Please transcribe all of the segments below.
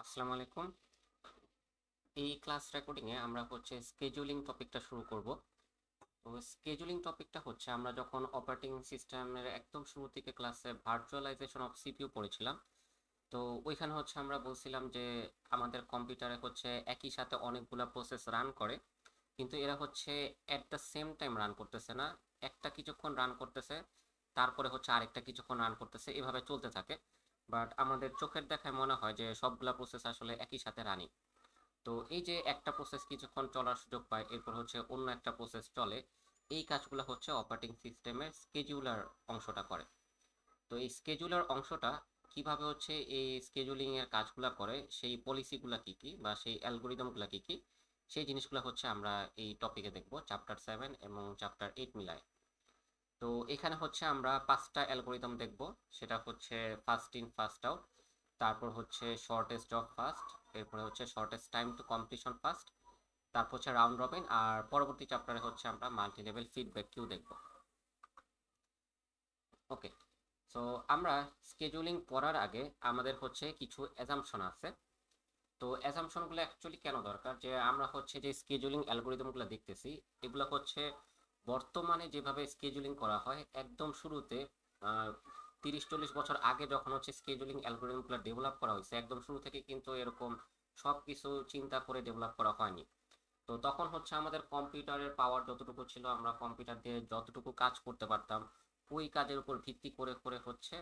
আসসালামু আলাইকুম। এই ক্লাস রেকর্ডিংয়ে আমরা হচ্ছে স্কেজুলিং টপিকটা শুরু করব। তো স্কেজুলিং টপিকটা হচ্ছে আমরা যখন অপারেটিং সিস্টেমের একদম শুরু থেকে ক্লাসে ভার্চুয়ালাইজেশন অফ সিপিইউ পড়েছিলাম। তো ওইখানে হচ্ছে আমরা বলছিলাম যে আমাদের কম্পিউটারে হচ্ছে একই সাথে অনেকগুলা প্রসেস রান করে, কিন্তু এরা হচ্ছে at the same time run করতেছে না। একটা কিছুক্ষণ রান করতেছে, তারপরে হচ্ছে আরেকটা কিছুক্ষণ রান করতেছে, এভাবে চলতে থাকে। বাট আমাদের চোখের দেখায় মনে হয় যে সবগুলা প্রসেস আসলে একই সাথে রানিং। তো এই যে একটা প্রসেস কিছুক্ষণ চলার সুযোগ পায়, এরপর হচ্ছে অন্য একটা প্রসেস চলে, এই কাজগুলো হচ্ছে অপারেটিং সিস্টেমের স্কেডিউলার অংশটা করে। তো এই স্কেডিউলার অংশটা কিভাবে হচ্ছে এই স্কেডিউলিং এর কাজগুলো করে, সেই পলিসিগুলো কি কি বা সেই অ্যালগোরিদমগুলো কি কি, সেই জিনিসগুলো হচ্ছে আমরা এই টপিকে দেখব, চ্যাপ্টার 7 এবং চ্যাপ্টার 8 মিলায়। তো এখানে হচ্ছে আমরা 5টা অ্যালগোরিদম দেখব। সেটা হচ্ছে ফার্স্ট ইন ফার্স্ট আউট, তারপর হচ্ছে শর্টেস্ট অফ ফার্স্ট, এরপরে হচ্ছে shortest time to completion first, তারপর হচ্ছে রাউন্ড রবিন, আর পরবর্তী চ্যাপ্টারে হচ্ছে আমরা মাল্টি লেভেল ফিডব্যাক কিউ দেখব। ওকে। সো আমরা স্কেজুলিং পড়ার আগে আমাদের হচ্ছে কিছু অ্যাজাম্পশন আছে। তো অ্যাজাম্পশনগুলো অ্যাকচুয়ালি কেন দরকার, যে আমরা হচ্ছে যে স্কেজুলিং অ্যালগোরিদমগুলো দেখতেছি, এগুলো হচ্ছে বর্তমানে যেভাবে স্কেজুলিং করা হয় একদম শুরুতে 30-40 বছর আগে যখন হচ্ছে স্কেজুলিং অ্যালগোরিদমগুলো ডেভেলপ করা হয়েছে, একদম শুরু থেকে কিন্তু এরকম সব কিছু চিন্তা করে ডেভেলপ করা হয়নি। তো তখন হচ্ছে আমাদের কম্পিউটারের পাওয়ার যতটুকু ছিল, আমরা কম্পিউটার দিয়ে যতটুকু কাজ করতে পারতাম, ওই কাজের উপর ভিত্তি করে করে হচ্ছে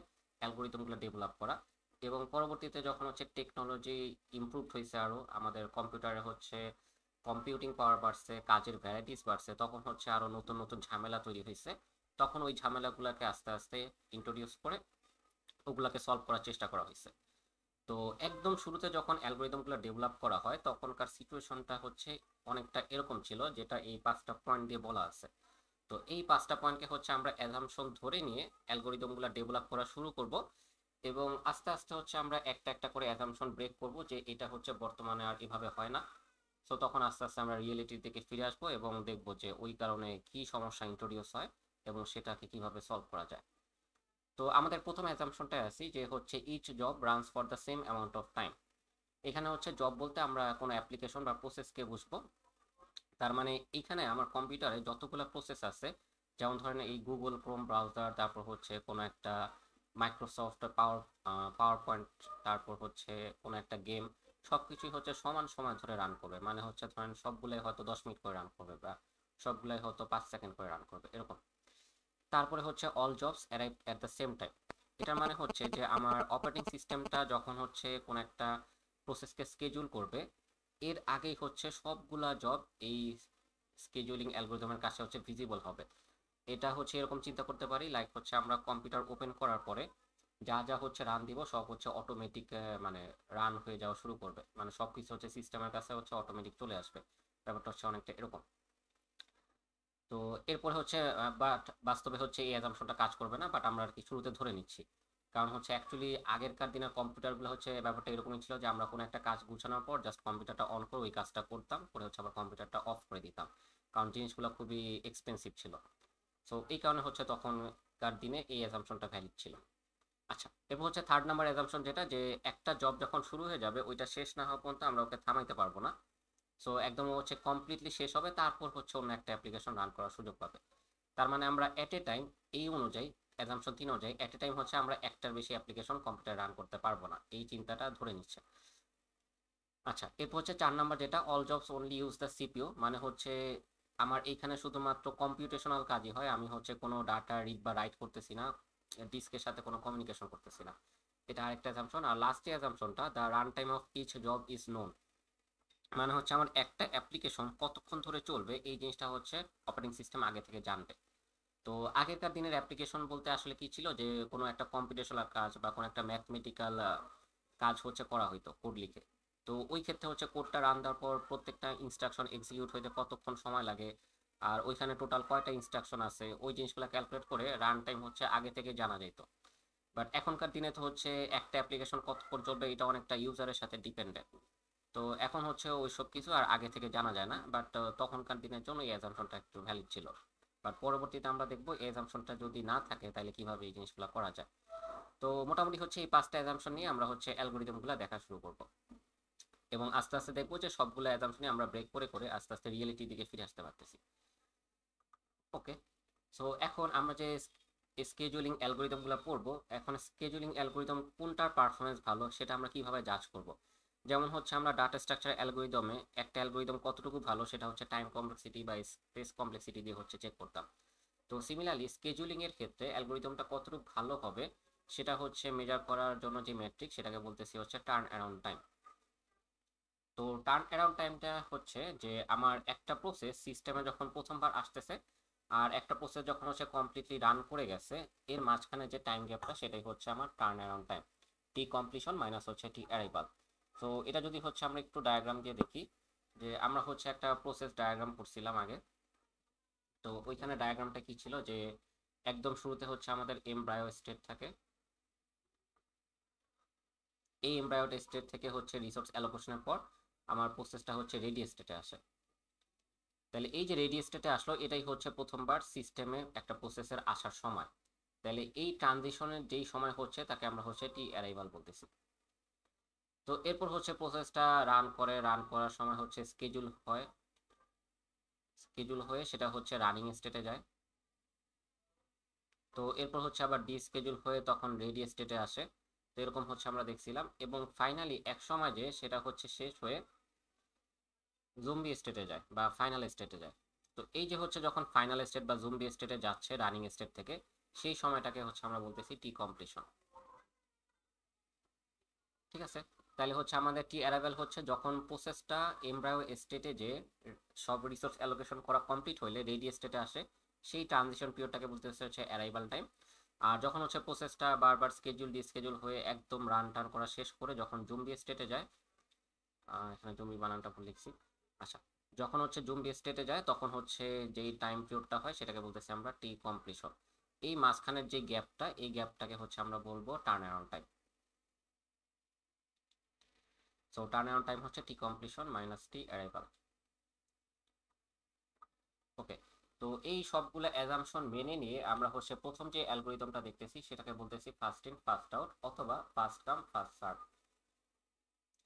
অ্যালগোরিদমগুলো ডেভেলপ করা। এবং পরবর্তীতে যখন হচ্ছে টেকনোলজি ইমপ্রুভ হয়েছে, আরও আমাদের কম্পিউটারে হচ্ছে কম্পিউটিং পাওয়ার বাড়ছে, কাজের ভ্যারাইটিস বাড়ছে, তখন হচ্ছে আরও নতুন নতুন ঝামেলা তৈরি হয়েছে। তখন ওই ঝামেলাগুলোকে আস্তে আস্তে ইন্ট্রোডিউস করে ওগুলাকে সলভ করার চেষ্টা করা হয়েছে। তো একদম শুরুতে যখন অ্যালগোরিদমগুলো ডেভেলপ করা হয়, তখনকার সিচুয়েশনটা হচ্ছে অনেকটা এরকম ছিল, যেটা এই 5টা পয়েন্ট দিয়ে বলা আছে। তো এই 5টা পয়েন্টকে হচ্ছে আমরা অ্যাজাম্পশন ধরে নিয়ে অ্যালগোরিদমগুলো ডেভেলপ করা শুরু করব। এবং আস্তে আস্তে হচ্ছে আমরা একটা একটা করে অ্যাজাম্পশন ব্রেক করব, যে এটা হচ্ছে বর্তমানে আর এভাবে হয় না। সো তখন আস্তে আস্তে আমরা রিয়েলিটির দিকে ফিরে আসবো এবং দেখব যে ওই কারণে কি সমস্যা ইন্ট্রোডিউস হয় এবং সেটাকে কিভাবে সলভ করা যায়। তো আমাদের প্রথম অ্যাজাম্পশনটা আছে যে হচ্ছে each job runs for the same amount of time. এখানে হচ্ছে জব বলতে আমরা কোনো অ্যাপ্লিকেশন বা প্রসেসকে বুঝবো। তার মানে এইখানে আমার কম্পিউটারে যতগুলো প্রসেস আছে, যেমন ধরেন এই গুগল ক্রোম ব্রাউজার, তারপর হচ্ছে কোনো একটা মাইক্রোসফট পাওয়ার পয়েন্ট, তারপর হচ্ছে কোনো একটা গেম, সব কিছুই হচ্ছে সমান সময় ধরে রান করবে। মানে হচ্ছে ধরেন সবগুলাই হয়তো 10 মিনিট করে রান করবে, বা সবগুলাই হয়তো 5 সেকেন্ড করে রান করবে, এরকম। তারপরে হচ্ছে all jobs arrive at the same time. এটার মানে হচ্ছে যে আমার অপারেটিং সিস্টেমটা যখন হচ্ছে কোন একটা প্রসেসকে স্কেডিউল করবে, এর আগেই হচ্ছে সবগুলা জব এই স্কেডিউলিং অ্যালগোরিদমের কাছে হচ্ছে ভিজিবল হবে। এটা হচ্ছে এরকম চিন্তা করতে পারি, লাইক হচ্ছে আমরা কম্পিউটার ওপেন করার পরে যা যা হচ্ছে রান দিব সব হচ্ছে অটোমেটিক, মানে রান হয়ে যাওয়া শুরু করবে, মানে সব কিছু হচ্ছে সিস্টেমের কাছে হচ্ছে অটোমেটিক চলে আসবে। ব্যাপারটা হচ্ছে অনেকটা এরকম। তো এরপরে হচ্ছে বাট বাস্তবে হচ্ছে এই অ্যাজাম্পশনটা কাজ করবে না, বাট আমরা আর কি শুরুতে ধরে নিচ্ছি। কারণ হচ্ছে অ্যাকচুয়ালি আগেরকার দিনের কম্পিউটারগুলো হচ্ছে ব্যাপারটা এরকমই ছিল, যে আমরা কোনো একটা কাজ গুছানোর পর জাস্ট কম্পিউটারটা অন করে ওই কাজটা করতাম, করে হচ্ছে আবার কম্পিউটারটা অফ করে দিতাম, কারণ জিনিসগুলো খুবই এক্সপেন্সিভ ছিল। সো এই কারণে হচ্ছে তখনকার দিনে এই অ্যাজাম্পশনটা ভ্যালিড ছিল। আচ্ছা, এরপর হচ্ছে থার্ড নাম্বার অ্যাজাম্পশন, যেটা যে একটা জব যখন শুরু হয়ে যাবে ওইটা শেষ না হওয়া পর্যন্ত আমরা ওকে থামাইতে পারবো না। সো একদম ও হচ্ছে কমপ্লিটলি শেষ হবে, তারপর হচ্ছে অন্য একটা অ্যাপ্লিকেশন রান করার সুযোগ পাবে। তার মানে আমরা এট এ টাইম, এই অনুযায়ী অ্যাজাম্পশন 3 অনুযায়ী এট এ টাইম হচ্ছে আমরা একটার বেশি অ্যাপ্লিকেশন কম্পিউটার রান করতে পারবো না, এই চিন্তাটা ধরে নিচ্ছে। আচ্ছা, এরপর হচ্ছে 4 নাম্বার, যেটা all jobs only use the CPU. মানে হচ্ছে আমার এইখানে শুধুমাত্র কম্পিউটেশনাল কাজই হয়, আমি হচ্ছে কোনো ডাটা রিড বা রাইট করতেছি না, ডিস্কের সাথে কোনো কমিউনিকেশন করতেছি না। এটা আরেকটা অ্যাজাম্পশন। আর লাস্ট অ্যাজাম্পশনটা, the run time of each job is known. মানে হচ্ছে আমার একটা অ্যাপ্লিকেশন কতক্ষণ ধরে চলবে এই জিনিসটা হচ্ছে অপারেটিং সিস্টেম আগে থেকে জানবে। তো আগেরকার দিনের অ্যাপ্লিকেশন বলতে আসলে কি ছিল, যে কোনো একটা কম্পিউটেশনাল কাজ বা কোনো একটা ম্যাথমেটিক্যাল কাজ হচ্ছে করা হইতো কোড লিখে। তো ওই ক্ষেত্রে হচ্ছে কোডটা রান দেওয়ার পর প্রত্যেকটা ইনস্ট্রাকশন এক্সিকিউট হইতে কতক্ষণ সময় লাগে, আর ওইখানে টোটাল কয়টা ইনস্ট্রাকশন আছে, ওই জিনিসগুলো ক্যালকুলেট করে রান টাইম হচ্ছে আগে থেকে জানা যেত। বাট এখনকার দিনে তো হচ্ছে একটা অ্যাপ্লিকেশন কতক্ষণ চলবে এটা অনেকটা ইউজারের সাথে ডিপেন্ডেন্ট। তো এখন হচ্ছে ওইসব কিছু আর আগে থেকে জানা যায় না, বাট তখনকার দিনের জন্য এই অ্যাজাম্পশনটা একটু ভ্যালিড ছিল। বাট পরবর্তীতে আমরা দেখবো এই অ্যাজাম্পশনটা যদি না থাকে তাহলে কিভাবে এই জিনিসগুলো করা যায়। তো মোটামুটি হচ্ছে এই 5টা অ্যাজাম্পশন নিয়ে আমরা হচ্ছে অ্যালগোরিদমগুলো দেখা শুরু করব। এবং আস্তে আস্তে দেখবো যে সবগুলো অ্যাজাম্পশনই আমরা ব্রেক করে করে আস্তে আস্তে রিয়েলিটির দিকে ফিরে আসতে পারতেছি। ওকে, সো এখন আমরা যে স্কেজুলিং অ্যালগোরিদমগুলো পড়বো, এখন স্কেজুলিং অ্যালগোরিদম কোনটার পারফরমেন্স ভালো সেটা আমরা কিভাবে জাজ করব। যেমন হচ্ছে আমরা ডাটা স্ট্রাকচার অ্যালগোরিদমে একটা অ্যালগোরিদম কতটুকু ভালো সেটা হচ্ছে টাইম কমপ্লেক্সিটি বা স্পেস কমপ্লেক্সিটি দিয়ে হচ্ছে চেক করতাম। তো সিমিলারলি স্কেজুলিং এর ক্ষেত্রে অ্যালগোরিদমটা কতটুকু ভালো হবে সেটা হচ্ছে মেজার করার জন্য যে মেট্রিক সেটাকে বলতেছি হচ্ছে টার্ন অ্যারাউন্ড টাইম। তো টার্ন অ্যারাউন্ড টাইমটা হচ্ছে যে আমার একটা প্রসেস সিস্টেমে যখন প্রথমবার আসতেছে আর একটা প্রসেস যখন হচ্ছে কমপ্লিটলি রান করে গেছে, এর মাঝখানে যে টাইম গ্যাপটা সেটাই হচ্ছে আমার টার্ন অ্যারাউন্ড টাইম, টি কমপ্লিশন মাইনাস হচ্ছে টি অ্যারাইভাল। তো এটা যদি হচ্ছে আমরা একটু ডায়াগ্রাম দিয়ে দেখি, যে আমরা হচ্ছে একটা প্রসেস ডায়াগ্রাম করছিলাম আগে। তো ওইখানে ডায়াগ্রামটা কি ছিল যে একদম শুরুতে হচ্ছে আমাদের এমব্রায়ো স্টেট থাকে, এই এমব্রায়ো স্টেট থেকে হচ্ছে রিসোর্স অ্যালোকেশনের পর আমার প্রসেসটা হচ্ছে রেডি স্টেটে আসে। তাহলে এই যে রেডি স্টেটে আসলো এটাই হচ্ছে প্রথমবার সিস্টেমে একটা প্রসেসের আসার সময়। তাহলে এই ট্রানজিশনের যেই সময় হচ্ছে তাকে আমরা হচ্ছে টি অ্যারাইভাল বলতেছি। তো এরপর হচ্ছে প্রসেসটা রান করে, রান করার সময় হচ্ছে স্কেজুল হয়, স্কেজুল হয়ে সেটা হচ্ছে রানিং স্টেটে যায়। তো এরপর হচ্ছে আবার ডিস্কেজুল হয়ে তখন রেডি স্টেটে আসে। তো এরকম হচ্ছে আমরা দেখছিলাম এবং ফাইনালি এক সময় যে সেটা হচ্ছে শেষ হয়ে জুম্বি স্টেটে যায় বা ফাইনাল স্টেটে যায়। তো এই যে হচ্ছে যখন ফাইনাল স্টেট বা জুম্বি স্টেটে যাচ্ছে রানিং স্টেট থেকে, সেই সময়টাকে হচ্ছে আমরা বলতেছি টি কমপ্লিশন। ঠিক আছে, তাহলে হচ্ছে আমাদের টি অ্যারাইভাল হচ্ছে যখন প্রসেসটা এমব্রায়ো স্টেটে যে সব রিসোর্স অ্যালোকেশন করা কমপ্লিট হইলে রেডি স্টেটে আসে, সেই ট্রানজিশন পিরিয়ডটাকে বলতেছে হচ্ছে অ্যারাইভাল টাইম। আর যখন হচ্ছে প্রসেসটা বারবার স্কেজুল ডিসকেজুল হয়ে একদম রান টান করা শেষ করে যখন জুম্বি স্টেটে যায়, এখানে জুম্বি বানানটা ভুল লিখছি। আচ্ছা, যখন হচ্ছে জুম্বি স্টেটে যায় তখন হচ্ছে যেই টাইম পিরিয়ডটা হয় সেটাকে বলতেছি আমরা টি কমপ্লিশন। এই মাঝখানের যে গ্যাপটা, এই গ্যাপটাকে হচ্ছে আমরা বলবো turn around time. So turn around time হচ্ছে টি কমপ্লিশন মাইনাস টি অ্যারাইভাল। ওকে, তো এই সবগুলো অ্যাজাম্পশন মেনে নিয়ে আমরা হচ্ছে প্রথম যে অ্যালগোরিদমটা দেখতেছি সেটাকে বলতেছি ফার্স্ট ইন ফার্স্ট আউট অথবা ফার্স্ট কাম ফার্স্ট সার্ভ।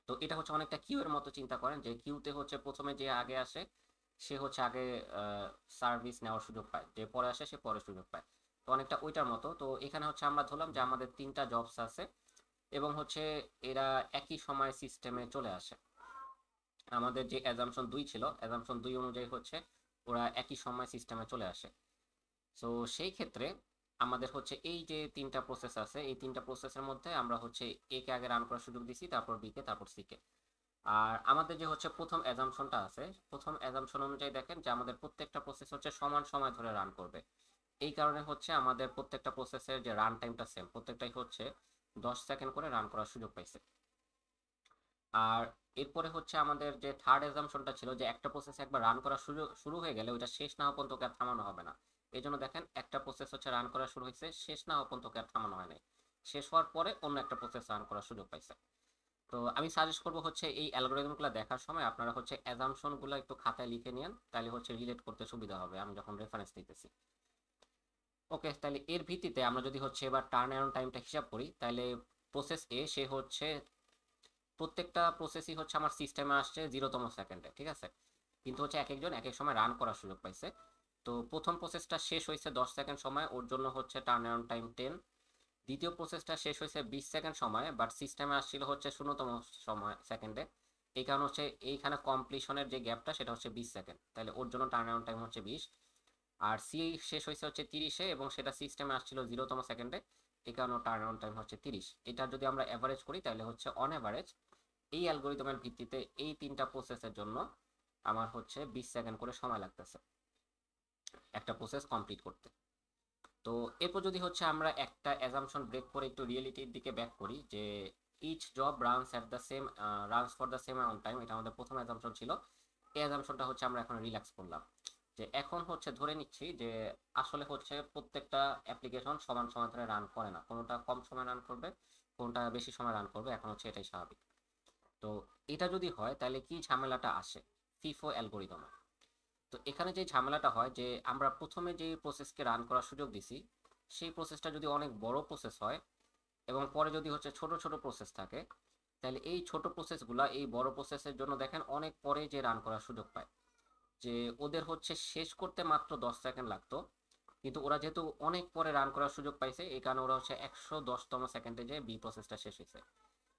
তো এটা হচ্ছে অনেকটা কিউ এর মতো চিন্তা করেন, যে কিউতে হচ্ছে প্রথমে যে আগে আসে সে হচ্ছে আগে সার্ভিস নেওয়ার সুযোগ পায়, যে পরে আসে সে পরে সুযোগ পায়। তো অনেকটা ওইটার মতো। তো এখানে হচ্ছে আমরা ধরলাম যে আমাদের তিনটা জবস আছে এবং হচ্ছে এরা একই সময় সিস্টেমে চলে আসে। আমাদের যে অ্যাজাম্পশন 2 ছিল, অ্যাজাম্পশন 2 অনুযায়ী হচ্ছে ওরা একই সময় সিস্টেমে চলে আসে। সো সেই ক্ষেত্রে আমাদের হচ্ছে এই যে তিনটা প্রসেস আছে, এই তিনটা প্রসেসের মধ্যে আমরা হচ্ছে এ কে আগে রান করার সুযোগ দিছি, তারপর বি কে, তারপর সি কে। আর আমাদের যে হচ্ছে প্রথম অ্যাজাম্পশনটা আছে, প্রথম অ্যাজাম্পশন অনুযায়ী দেখেন যে আমাদের প্রত্যেকটা প্রসেস হচ্ছে সমান সময় ধরে রান করবে। এই কারণে হচ্ছে আমাদের প্রত্যেকটা প্রসেসের যে রান টাইমটা সেম, প্রত্যেকটাই হচ্ছে 10 সেকেন্ড করে রান করার সুযোগ পাইছে। আর এরপরে হচ্ছে আমাদের যে থার্ড অ্যাজাম্পশনটা ছিল যে একটা প্রসেস একবার রান করা শুরু হয়ে গেলে ওইটা শেষ না হওয়া পর্যন্ত ওকে আর থামানো হবে না। এই জন্য দেখেন একটা প্রসেস হচ্ছে রান করা শুরু হয়েছে, শেষ না হওয়া পর্যন্ত ওকে আর থামানো হয় নাই, শেষ হওয়ার পরে অন্য একটা প্রসেস রান করার সুযোগ পাইছে। তো আমি সাজেস্ট করবো হচ্ছে এই অ্যালগোরিদমগুলো দেখার সময় আপনারা হচ্ছে অ্যাজাম্পশনগুলো একটু খাতায় লিখে নিন, তাহলে হচ্ছে রিলেট করতে সুবিধা হবে আমি যখন রেফারেন্স দিতেছি। ওকে, তাহলে এর ভিত্তিতে আমরা যদি হচ্ছে এবার টার্ন অ্যারাউন্ড টাইমটা হিসাব করি, তাহলে প্রসেস এ সে হচ্ছে প্রত্যেকটা প্রসেসই হচ্ছে আমার সিস্টেমে আসছে 0তম সেকেন্ডে, ঠিক আছে, কিন্তু হচ্ছে এক একজন এক এক সময় রান করার সুযোগ পাইছে। তো প্রথম প্রসেসটা শেষ হয়েছে 10 সেকেন্ড সময়, ওর জন্য হচ্ছে টার্ন অ্যারাউন্ড টাইম 10। দ্বিতীয় প্রসেসটা শেষ হয়েছে 20 সেকেন্ড সময়, বাট সিস্টেমে আসছিল হচ্ছে 0তম সময় সেকেন্ডে। এই কারণে হচ্ছে এইখানে কমপ্লিশনের যে গ্যাপটা সেটা হচ্ছে 20 সেকেন্ড, তাহলে ওর জন্য টার্ন অ্যারাউন্ড টাইম হচ্ছে 20। আর সি শেষ হয়েছে হচ্ছে 30-এ এবং সেটা সিস্টেমে আসছিল 0তম সেকেন্ডে, এই কারণে টার্ন অ্যারাউন্ড টাইম হচ্ছে 30। এটা যদি আমরা অ্যাভারেজ করি তাহলে হচ্ছে অন অ্যাভারেজ এই অ্যালগোরিদমের ভিত্তিতে এই তিনটা প্রসেসের জন্য আমার হচ্ছে 20 সেকেন্ড করে সময় লাগতেছে একটা প্রসেস কমপ্লিট করতে। তো এরপর যদি হচ্ছে আমরা একটা অ্যাজাম্পশন ব্রেক করে একটু রিয়েলিটির দিকে ব্যাক করি, যে each job runs at the same runs for the same amount time, এটা আমাদের প্রথম অ্যাজাম্পশন ছিল। এই অ্যাজাম্পশনটা হচ্ছে আমরা এখন রিল্যাক্স করলাম, যে এখন হচ্ছে ধরে নিচ্ছি যে আসলে হচ্ছে প্রত্যেকটা অ্যাপ্লিকেশন সমান সময় ধরে রান করে না, কোনোটা কম সময় রান করবে, কোনটা বেশি সময় রান করবে, এখন হচ্ছে এটাই স্বাভাবিক। তো এটা যদি হয় তাহলে কি ঝামেলাটা আসে ফিফো অ্যালগোরিদমে। তো এখানে যে ঝামেলাটা হয় যে আমরা প্রথমে যে প্রসেসকে রান করার সুযোগ দিছি, সেই প্রসেসটা যদি অনেক বড় প্রসেস হয় এবং পরে যদি হচ্ছে ছোট ছোট প্রসেস থাকে, তাহলে এই ছোট প্রসেসগুলা এই বড় প্রসেসের জন্য দেখেন অনেক পরে যে রান করার সুযোগ পায়, যে ওদের হচ্ছে শেষ করতে মাত্র 10 সেকেন্ড লাগতো, কিন্তু ওরা যেহেতু অনেক পরে রান করার সুযোগ পাইছে এই কারণে ওরা হচ্ছে 110তম সেকেন্ডে যে বি প্রসেসটা শেষ হয়েছে।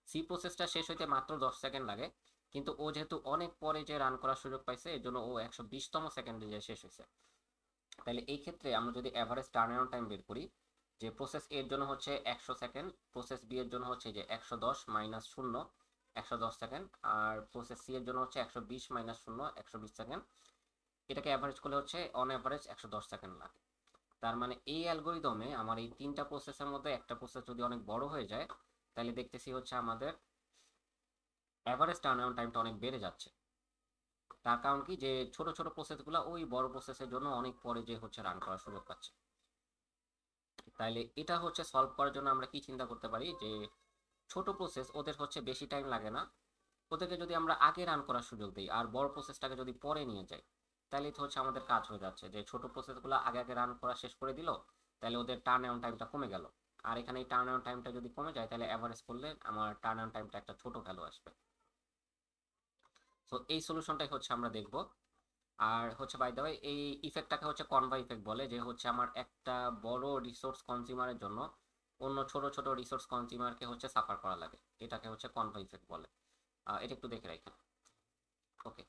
সি প্রসেসটা শেষ হইতে মাত্র 10 সেকেন্ড লাগে, কিন্তু ও যেহেতু অনেক পরে যে রান করার সুযোগ পাইছে এর জন্য ও 120তম সেকেন্ডে যে শেষ হয়েছে। তাহলে এই ক্ষেত্রে আমরা যদি এভারেজ টার্ন অ্যারাউন্ড টাইম বের করি, যে প্রসেস এর জন্য হচ্ছে 100 সেকেন্ড, প্রসেস বি এর জন্য হচ্ছে যে 110 মাইনাস শূন্য 110 সেকেন্ড, আর প্রসেস সি এর জন্য হচ্ছে 120 মাইনাস শূন্য 120 সেকেন্ড, এটাকে অ্যাভারেজ করলে হচ্ছে অন অ্যাভারেজ 110 সেকেন্ড লাগে। তার মানে এই অ্যালগোরিদমে আমার এই তিনটা প্রসেসের মধ্যে একটা প্রসেস যদি অনেক বড় হয়ে যায় তাহলে দেখতেছি হচ্ছে আমাদের অ্যাভারেজ টার্ন অ্যারাউন্ড টাইমটা অনেক বেড়ে যাচ্ছে। তার কারণ কি, যে ছোট ছোট প্রসেসগুলো ওই বড় প্রসেসের জন্য অনেক পরে যে হচ্ছে রান করার সুযোগ পাচ্ছে। তাইলে এটা হচ্ছে সলভ করার জন্য আমরা কি চিন্তা করতে পারি, যে ছোট প্রসেস ওদের হচ্ছে বেশি টাইম লাগে না, ওদেরকে যদি আমরা আগে রান করার সুযোগ দিই আর বড় প্রসেসটাকে যদি পরে নিয়ে যাই তাহলে তো হচ্ছে আমাদের কাজ হয়ে যাচ্ছে, যে ছোট প্রসেসগুলো আগে আগে রান করা শেষ করে দিল, তাহলে ওদের টার্ন অ্যারাউন্ড টাইমটা কমে গেল। আর এখানে এই টার্ন অ্যারাউন্ড টাইমটা যদি কমে যায় তাহলে অ্যাভারেজ করলে আমার টার্ন অ্যারাউন্ড টাইমটা একটা ছোট ভ্যালু আসবে। তো এই সলিউশনটাই হচ্ছে আমরা দেখব। আর হচ্ছে বাই দ্য ওয়ে এই ইফেক্টটাকে হচ্ছে কনভয় ইফেক্ট বলে, যে হচ্ছে আমার একটা বড় রিসোর্স কনজিউমারের জন্য অন্য ছোট ছোট রিসোর্স কনজিউমারকে হচ্ছে সাফার করা লাগে, এটাকে হচ্ছে কনভয় ইফেক্ট বলে। এটা একটু দেখে রাখি। ওকে,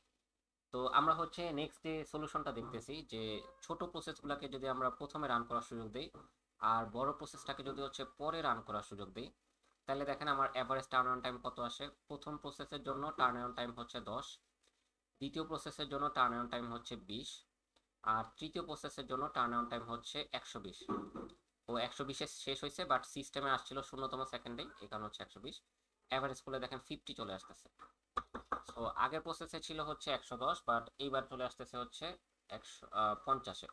তো আমরা হচ্ছে নেক্সট যে সলিউশনটা দেখতেছি, যে ছোট প্রসেসগুলোকে যদি আমরা প্রথমে রান করার সুযোগ দিই আর বড় প্রসেসটাকে যদি হচ্ছে পরে রান করার সুযোগ দিই, তাহলে দেখেন আমার এভারেজ টার্ন অন টাইম কত আসে। প্রথম প্রসেসের জন্য টার্ন অন টাইম হচ্ছে 10, দ্বিতীয় প্রসেসের জন্য টার্ন অন টাইম হচ্ছে 20, আর তৃতীয় প্রসেসের জন্য টার্ন অন টাইম হচ্ছে 120। ও 120-এ শেষ হয়েছে, বাট সিস্টেমে আসছিল 0তম সেকেন্ডে, এই কারণে হচ্ছে 120। অ্যাভারেজ করলে দেখেন 50 চলে আসতেছে। তো আগের প্রসেসে ছিল হচ্ছে 110, বাট এইবার চলে আসতেছে হচ্ছে 150-এ।